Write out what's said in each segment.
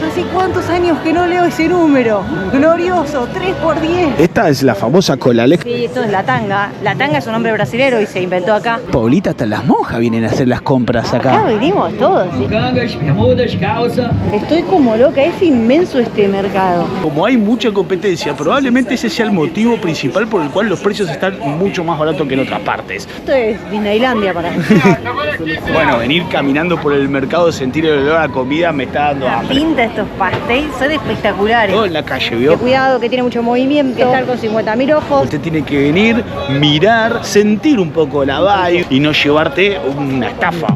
¿Hace cuántos años que no leo ese número? Glorioso, 3x10. Esta es la famosa cola Alex. Sí, esto es la tanga. La tanga es un nombre brasilero y se inventó acá. Paulita, hasta las monjas vienen a hacer las compras Acá acá. venimos todos. ¿Sí? Estoy como loca, es inmenso este mercado. Como hay mucha competencia, probablemente ese sea el motivo principal por el cual los precios están mucho más baratos que en otras partes. Esto es Disneylandia para mí. Bueno, venir caminando por el mercado, sentir el olor a comida me está dando La hambre. pinta de estos pasteles son espectaculares. Todo en la calle, Que ¿vio? cuidado, que tiene mucho movimiento, que estar con 50.000 ojos. Usted tiene que venir, mirar, sentir un poco la vibe y no llevarte una estafa.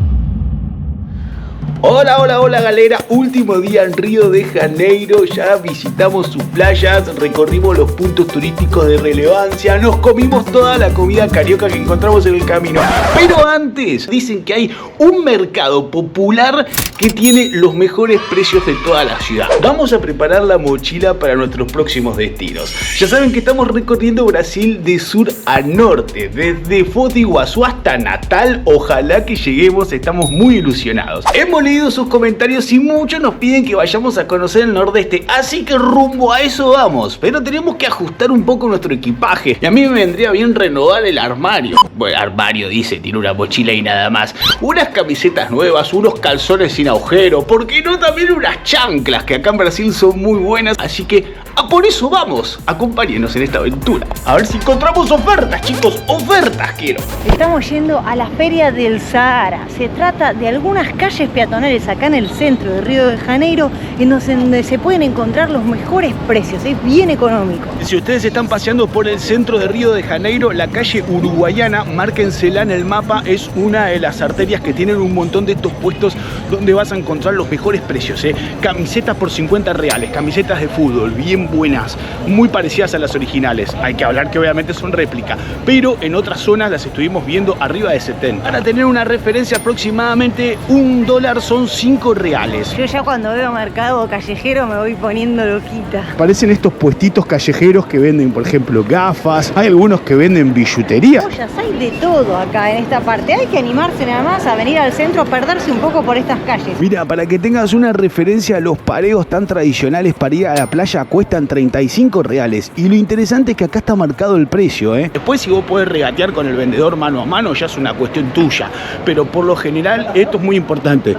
Hola, hola, hola galera, último día en Río de Janeiro, ya visitamos sus playas, recorrimos los puntos turísticos de relevancia, nos comimos toda la comida carioca que encontramos en el camino. Pero antes, dicen que hay un mercado popular que tiene los mejores precios de toda la ciudad. Vamos a preparar la mochila para nuestros próximos destinos. Ya saben que estamos recorriendo Brasil de sur a norte, desde Foz do Iguazú hasta Natal. Ojalá que lleguemos, estamos muy ilusionados. Hemos leído sus comentarios y muchos nos piden que vayamos a conocer el nordeste, así que rumbo a eso vamos. Pero tenemos que ajustar un poco nuestro equipaje y a mí me vendría bien renovar el armario. Bueno, armario dice, tiene una mochila y nada más. Unas camisetas nuevas, unos calzones sin agujero, ¿por qué no también unas chanclas que acá en Brasil son muy buenas? Así que a por eso vamos, acompáñenos en esta aventura. A ver si encontramos ofertas, chicos, ofertas quiero. Estamos yendo a la Feria del Sahara. Se trata de algunas calles peatonales acá en el centro de Río de Janeiro en donde se pueden encontrar los mejores precios, es bien económico. Si ustedes están paseando por el centro de Río de Janeiro, la calle Uruguayana, márquensela en el mapa, es una de las arterias que tienen un montón de estos puestos donde vas a encontrar los mejores precios. Camisetas por 50 reales, camisetas de fútbol, bien buenas, muy parecidas a las originales. Hay que hablar que obviamente son réplica, pero en otras zonas las estuvimos viendo arriba de 70. Para tener una referencia, aproximadamente $1 son 5 reales. Yo ya cuando veo mercado callejero me voy poniendo loquita. Aparecen estos puestitos callejeros que venden, por ejemplo, gafas. Hay algunos que venden billutería. Joyas, hay de todo acá en esta parte. Hay que animarse nada más a venir al centro, a perderse un poco por estas calles. Mira, para que tengas una referencia, los pareos tan tradicionales para ir a la playa cuestan 35 reales. Y lo interesante es que acá está marcado el precio, Después, si vos podés regatear con el vendedor mano a mano, ya es una cuestión tuya. Pero por lo general, esto es muy importante.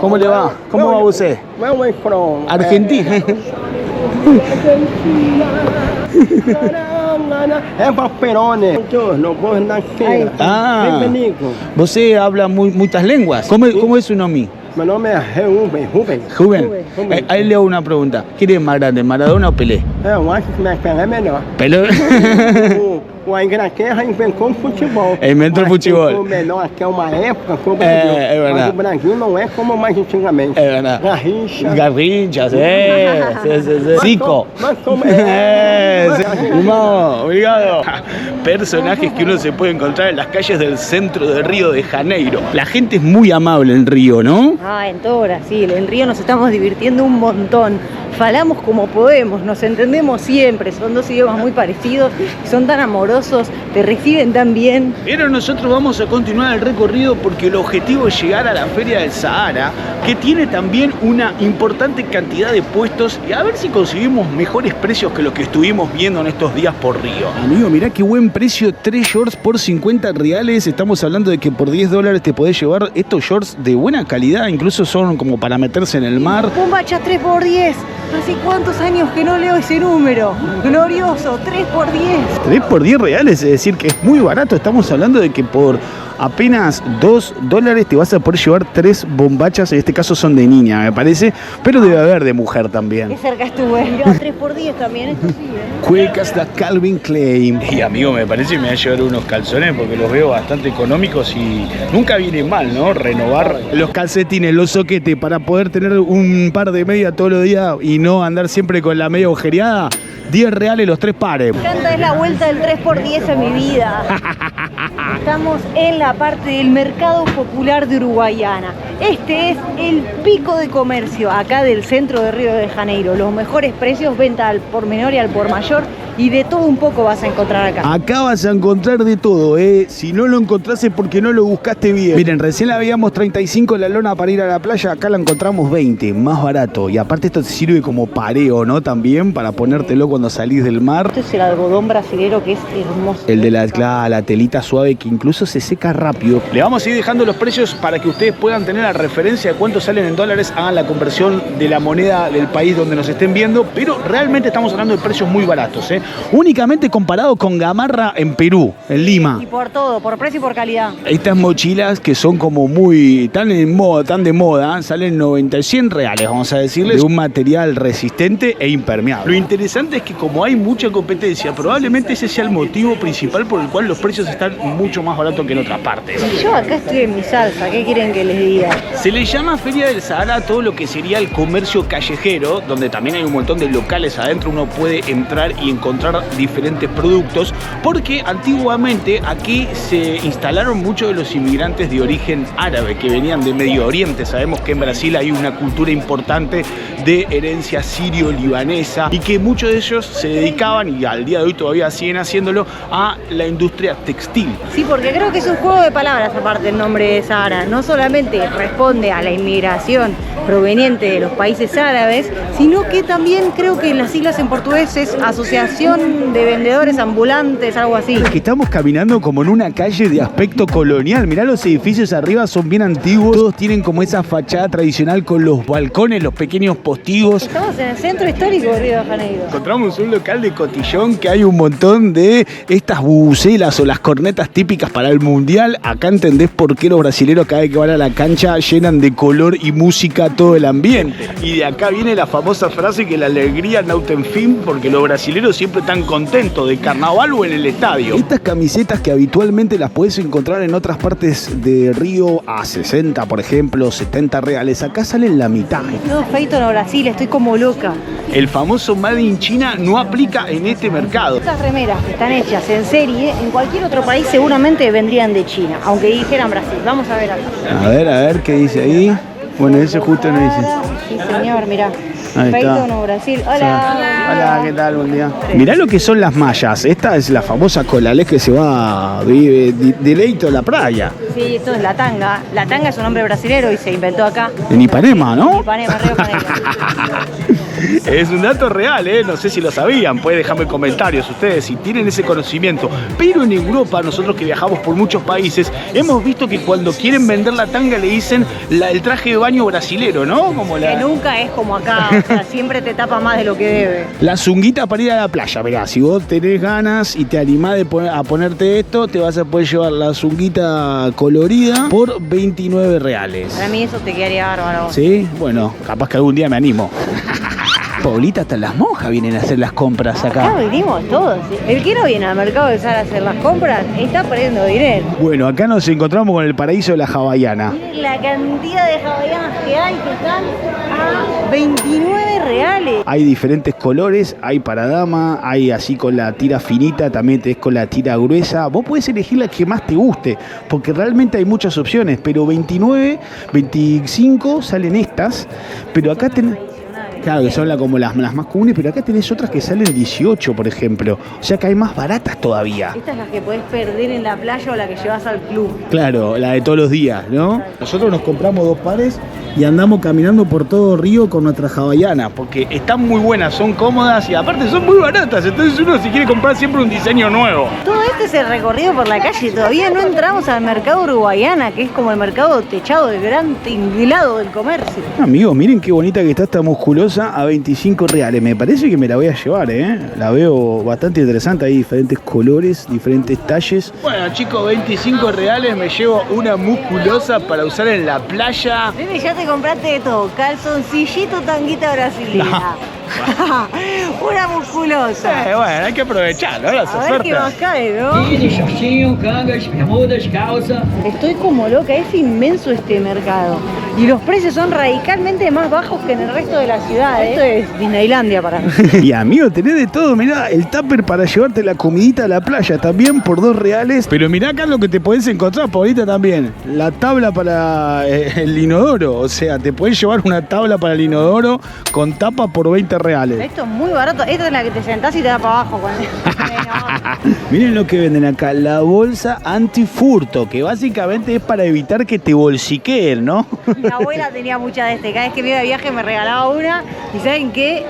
¿Cómo le va? ¿Cómo va usted? Argentina. É Valperone. No vos nascer. Ah, você habla muchas lenguas. ¿Cómo es su nombre? Meu nome é Rubem. Rubén, ahí le hago una pregunta. ¿Quién es más grande, Maradona o Pelé? Eu acho que minha Pelé é melhor. Pelé. A Inglaterra inventou o futebol. Inventou o futebol. O melhor até uma época foi o Brasil. Brasil. É verdade. Mas o Brasil não é como mais antigamente. É verdade. Garrincha, sí. Zico. Mas como No, obrigado. Personajes que uno se puede encontrar en las calles del centro de Río de Janeiro. La gente es muy amable en Río, ¿no? Ah, en todo Brasil. En Río nos estamos divirtiendo un montón. Falamos como podemos, nos entendemos siempre. Son dos idiomas muy parecidos, son tan amorosos, te reciben tan bien. Pero nosotros vamos a continuar el recorrido porque el objetivo es llegar a la Feria del Sahara, que tiene también una importante cantidad de puestos, y a ver si conseguimos mejores precios que los que estuvimos viendo en estos días por Río. Amigo, mirá qué buen precio, 3 shorts por 50 reales. Estamos hablando de que por $10 te podés llevar estos shorts de buena calidad, incluso son como para meterse en el mar. Bombacha 3x10. ¿Hace cuántos años que no leo ese número? Glorioso, 3x10. 3 por 10 reales, es decir que es muy barato. Estamos hablando de que por apenas $2 te vas a poder llevar 3 bombachas. En este caso son de niña, me parece, pero debe haber de mujer también. Qué cerca estuve. Mirá, 3x10 también, esto sí, Quick hasta Calvin Klein. Y amigo, me parece que me voy a llevar unos calzones porque los veo bastante económicos y nunca viene mal, ¿no? Renovar los calcetines, los soquetes para poder tener un par de medias todos los días y no andar siempre con la media agujereada. 10 reales los 3 pares. Me encanta, es la vuelta del 3x10 en mi vida. Estamos en la parte del mercado popular de Uruguayana. Este es el pico de comercio acá del centro de Río de Janeiro. Los mejores precios, venta al por menor y al por mayor. y de todo un poco vas a encontrar acá. Acá vas a encontrar de todo, si no lo encontraste porque no lo buscaste bien. Miren, recién la veíamos 35 en la lona para ir a la playa, acá la encontramos 20, más barato. Y aparte esto te sirve como pareo, ¿no? También para ponértelo cuando salís del mar. Este es el algodón brasilero que es hermoso. El de la telita suave que incluso se seca rápido. Le vamos a ir dejando los precios para que ustedes puedan tener la referencia de cuánto salen en dólares, hagan la conversión de la moneda del país donde nos estén viendo, pero realmente estamos hablando de precios muy baratos, únicamente comparado con gamarra en Perú, en Lima. Y por todo, por precio y por calidad. Estas mochilas que son como tan de moda, salen 100 reales, vamos a decirles, de un material resistente e impermeable. Lo interesante es que como hay mucha competencia, probablemente ese sea el motivo principal por el cual los precios están mucho más baratos que en otras partes. Yo acá estoy en mi salsa, ¿qué quieren que les diga? Se le llama Feria del Sahara a todo lo que sería el comercio callejero, donde también hay un montón de locales adentro, uno puede entrar y encontrar diferentes productos, porque antiguamente aquí se instalaron muchos de los inmigrantes de origen árabe que venían de Medio Oriente. Sabemos que en Brasil hay una cultura importante de herencia sirio-libanesa y que muchos de ellos se dedicaban, y al día de hoy todavía siguen haciéndolo, a la industria textil. Sí, porque creo que es un juego de palabras aparte el nombre de Sahara. No solamente responde a la inmigración proveniente de los países árabes, sino que también creo que en las siglas en portugués es Asociación de Vendedores Ambulantes, algo así. Es que estamos caminando como en una calle de aspecto colonial. Mirá, los edificios arriba son bien antiguos, todos tienen como esa fachada tradicional con los balcones, los pequeños postigos. Estamos en el centro histórico de Río de Janeiro. Encontramos un local de cotillón que hay un montón de estas bubucelas o las cornetas típicas para el mundial. Acá entendés por qué los brasileros cada vez que van a la cancha llenan de color y música todo el ambiente. Y de acá viene la famosa frase que la alegría nauta en fin, porque los brasileros siempre están contentos de carnaval o en el estadio. Estas camisetas que habitualmente las puedes encontrar en otras partes de Río a 60, por ejemplo, 70 reales, acá salen la mitad. No, feito en Brasil, estoy como loca. El famoso Made in China no aplica en este mercado. Estas remeras que están hechas en serie, en cualquier otro país seguramente vendrían de China, aunque dijeran Brasil. Vamos a ver acá. A ver, ¿qué dice ahí? Bueno, ese justo no dice. Sí, señor, mirá. Ahí está. Feito Brasil. Hola. Hola, ¿qué tal? Buen día. Mirá lo que son las mallas. Esta es la famosa colalés que se va de Leito a la playa. Sí, esto es la tanga. La tanga es un nombre brasilero y se inventó acá. En Ipanema, ¿no? Ipanema, Río de Janeiro. Es un dato real, no sé si lo sabían, pueden dejarme en comentarios ustedes si tienen ese conocimiento. Pero en Europa, nosotros que viajamos por muchos países, hemos visto que cuando quieren vender la tanga le dicen el traje de baño brasilero, ¿no? Que nunca es como acá, o sea, siempre te tapa más de lo que debe. La zunguita para ir a la playa, mirá, si vos tenés ganas y te animás a ponerte esto, te vas a poder llevar la zunguita colorida por 29 reales. Para mí eso te quedaría bárbaro. Sí, bueno, capaz que algún día me animo. Paulita, hasta las monjas vienen a hacer las compras acá. Acá venimos todos. El que no viene al mercado de Sahara a hacer las compras está perdiendo dinero. Bueno, acá nos encontramos con el paraíso de la hawaiana. Miren la cantidad de hawaianas que hay que están a 29 reales. Hay diferentes colores, hay para dama, hay así con la tira finita, también tenés con la tira gruesa. Vos podés elegir la que más te guste, porque realmente hay muchas opciones, pero 29, 25 salen estas, pero acá tenés... Claro, que son como las más comunes, pero acá tenés otras que salen 18, por ejemplo. O sea que hay más baratas todavía. Esta es la que podés perder en la playa o la que llevas al club. Claro, la de todos los días, ¿no? Nosotros nos compramos 2 pares y andamos caminando por todo Río con nuestras hawaianas, porque están muy buenas, son cómodas y aparte son muy baratas. Entonces uno si quiere comprar siempre un diseño nuevo. Todo este es el recorrido por la calle. Todavía no entramos al mercado Uruguayana, que es como el mercado techado del gran tinglado del comercio. Amigos, miren qué bonita que está esta musculosa a 25 reales. Me parece que me la voy a llevar, La veo bastante interesante. Hay diferentes colores, diferentes talles. Bueno, chicos, 25 reales me llevo una musculosa para usar en la playa. Bebe, ya te compraste de todo. Calzoncillito, tanguita brasilera. Una musculosa. Bueno, hay que aprovecharlo, las ofertas. A ver qué más cae, ¿no? Shortinho, cangas, bermudas, calza. Estoy como loca, es inmenso este mercado. Y los precios son radicalmente más bajos que en el resto de la ciudad. Esto es Disneylandia para mí. Y amigo, tenés de todo, mirá, el tupper para llevarte la comidita a la playa también por $2. Pero mirá acá lo que te podés encontrar, Paulita, también. La tabla para el inodoro, o sea, te podés llevar una tabla para el inodoro con tapa por $20. Esto es muy barato. Esta es la que te sentás y te da para abajo. Miren lo que venden acá, la bolsa antifurto, que básicamente es para evitar que te bolsiqueen, ¿no? Mi abuela tenía muchas de este. Cada vez que me iba de viaje me regalaba una. ¿Y saben qué?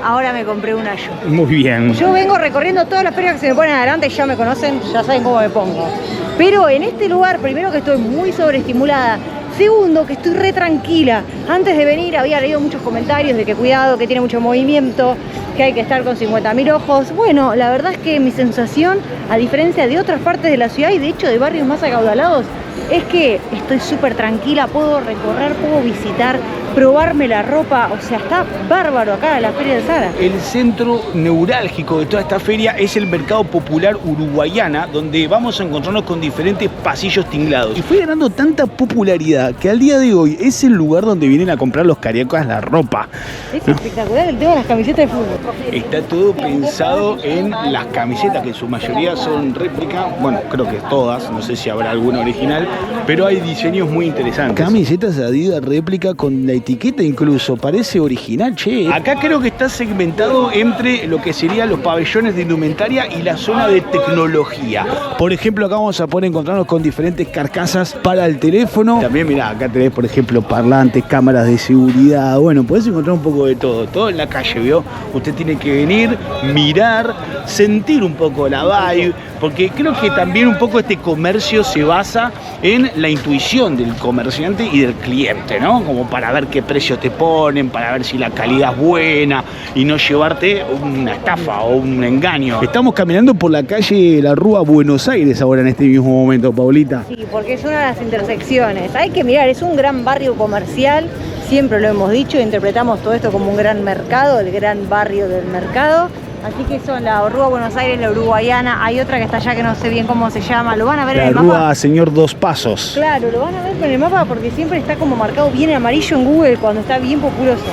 Ahora me compré una yo. Muy bien. Yo vengo recorriendo todas las ferias que se me ponen adelante, ya me conocen, ya saben cómo me pongo. Pero en este lugar, primero que estoy muy sobreestimulada, segundo que estoy re tranquila. Antes de venir había leído muchos comentarios de que cuidado, que tiene mucho movimiento, que hay que estar con 50.000 ojos. Bueno, la verdad es que mi sensación, a diferencia de otras partes de la ciudad y de hecho de barrios más acaudalados, es que estoy súper tranquila, puedo recorrer, puedo visitar, probarme la ropa, o sea, está bárbaro acá la Feria del Zara. El centro neurálgico de toda esta feria es el Mercado Popular Uruguayana, donde vamos a encontrarnos con diferentes pasillos tinglados. Y fue ganando tanta popularidad que al día de hoy es el lugar donde vienen a comprar los cariocas la ropa. Es espectacular el tema de las camisetas de fútbol. Está todo pensado en las camisetas, que en su mayoría son réplica, bueno, creo que todas, no sé si habrá alguna original, pero hay diseños muy interesantes. Camisetas Adidas réplica con la etiqueta incluso, parece original, che. Acá creo que está segmentado entre lo que serían los pabellones de indumentaria y la zona de tecnología. Por ejemplo, acá vamos a poder encontrarnos con diferentes carcasas para el teléfono. También, mirá, acá tenés, por ejemplo, parlantes, cámaras de seguridad. Bueno, podés encontrar un poco de todo. Todo en la calle, ¿vio? Usted tiene que venir, mirar, sentir un poco la vibe, porque creo que también un poco este comercio se basa en la intuición del comerciante y del cliente, ¿no? Como para ver qué precios te ponen, para ver si la calidad es buena y no llevarte una estafa o un engaño. Estamos caminando por la calle La Rúa Buenos Aires ahora en este mismo momento, Paulita. Sí, porque es una de las intersecciones. Hay que mirar, es un gran barrio comercial, siempre lo hemos dicho, interpretamos todo esto como un gran mercado, el gran barrio del mercado. Así que son la Rúa Buenos Aires, la Uruguayana, hay otra que está allá que no sé bien cómo se llama, lo van a ver en el mapa. La Rúa Señor Dos Pasos. Claro, lo van a ver en el mapa porque siempre está como marcado bien amarillo en Google cuando está bien populoso.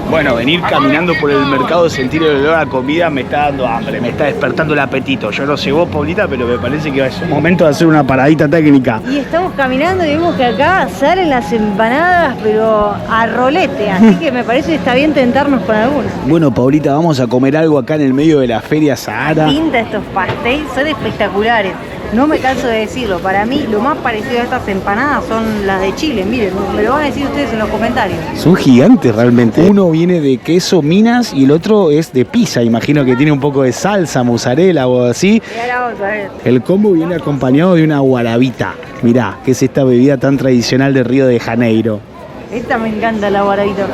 Bueno, venir caminando por el mercado, sentir el olor a comida me está dando hambre, me está despertando el apetito. Yo no sé vos, Paulita, pero me parece que es un momento de hacer una paradita técnica. Y estamos caminando y vemos que acá salen las empanadas, pero a rolete, así que me parece que está bien tentarnos con algunas. Bueno, Paulita, vamos a comer algo acá en el medio de la Feria Zahara. Pinta estos pasteles, son espectaculares. No me canso de decirlo, para mí lo más parecido a estas empanadas son las de Chile, miren, me lo van a decir ustedes en los comentarios. Son gigantes realmente. Uno viene de queso Minas y el otro es de pizza, imagino que tiene un poco de salsa, mozzarella o así. Y ahora vamos a ver. El combo viene acompañado de una guarabita, mirá, que es esta bebida tan tradicional de Río de Janeiro. Esta me encanta, la guarabita.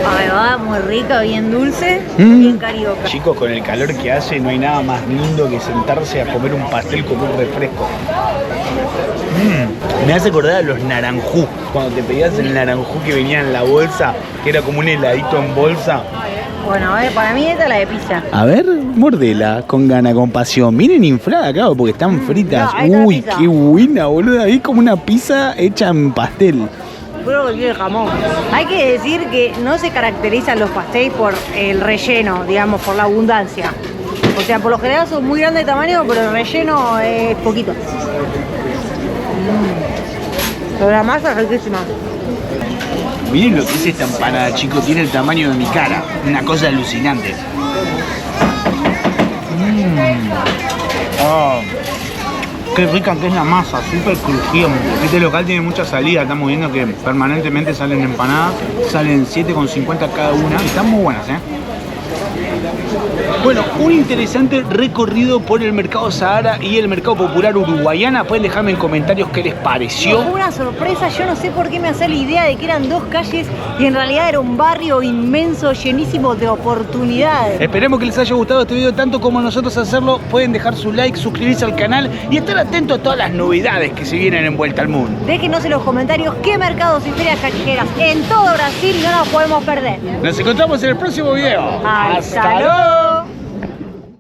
Ay, va, muy rica, bien dulce, bien carioca. Chicos, con el calor que hace no hay nada más lindo que sentarse a comer un pastel con un refresco. Me hace acordar a los naranjú, cuando te pedías el naranjú que venía en la bolsa, que era como un heladito en bolsa. Bueno, a ver, para mí esta es la de pizza. A ver, mordela con gana, con pasión. Miren inflada, claro, porque están fritas. No, uy, qué buena, boludo. Ahí como una pizza hecha en pastel. Puro que tiene jamón. Hay que decir que no se caracterizan los pasteles por el relleno, digamos, por la abundancia. O sea, por lo general son muy grandes de tamaño, pero el relleno es poquito. Pero la masa es riquísima. Miren lo que es esta empanada, chicos. Tiene el tamaño de mi cara. Una cosa alucinante. Oh. Qué rica que es la masa, súper crujiente. Este local tiene mucha salida, estamos viendo que permanentemente salen empanadas, salen 7,50 cada una y están muy buenas, ¿eh? Bueno, un interesante recorrido por el Mercado Zahara y el Mercado Popular Uruguayana. Pueden dejarme en comentarios qué les pareció. Fue una sorpresa, yo no sé por qué me hacía la idea de que eran dos calles y en realidad era un barrio inmenso, llenísimo de oportunidades. Esperemos que les haya gustado este video tanto como a nosotros hacerlo. Pueden dejar su like, suscribirse al canal y estar atentos a todas las novedades que se vienen en Vuelta al Mundo. Déjenos en los comentarios qué mercados y ferias callejeras en todo Brasil no nos podemos perder. Nos encontramos en el próximo video. ¡Hasta luego!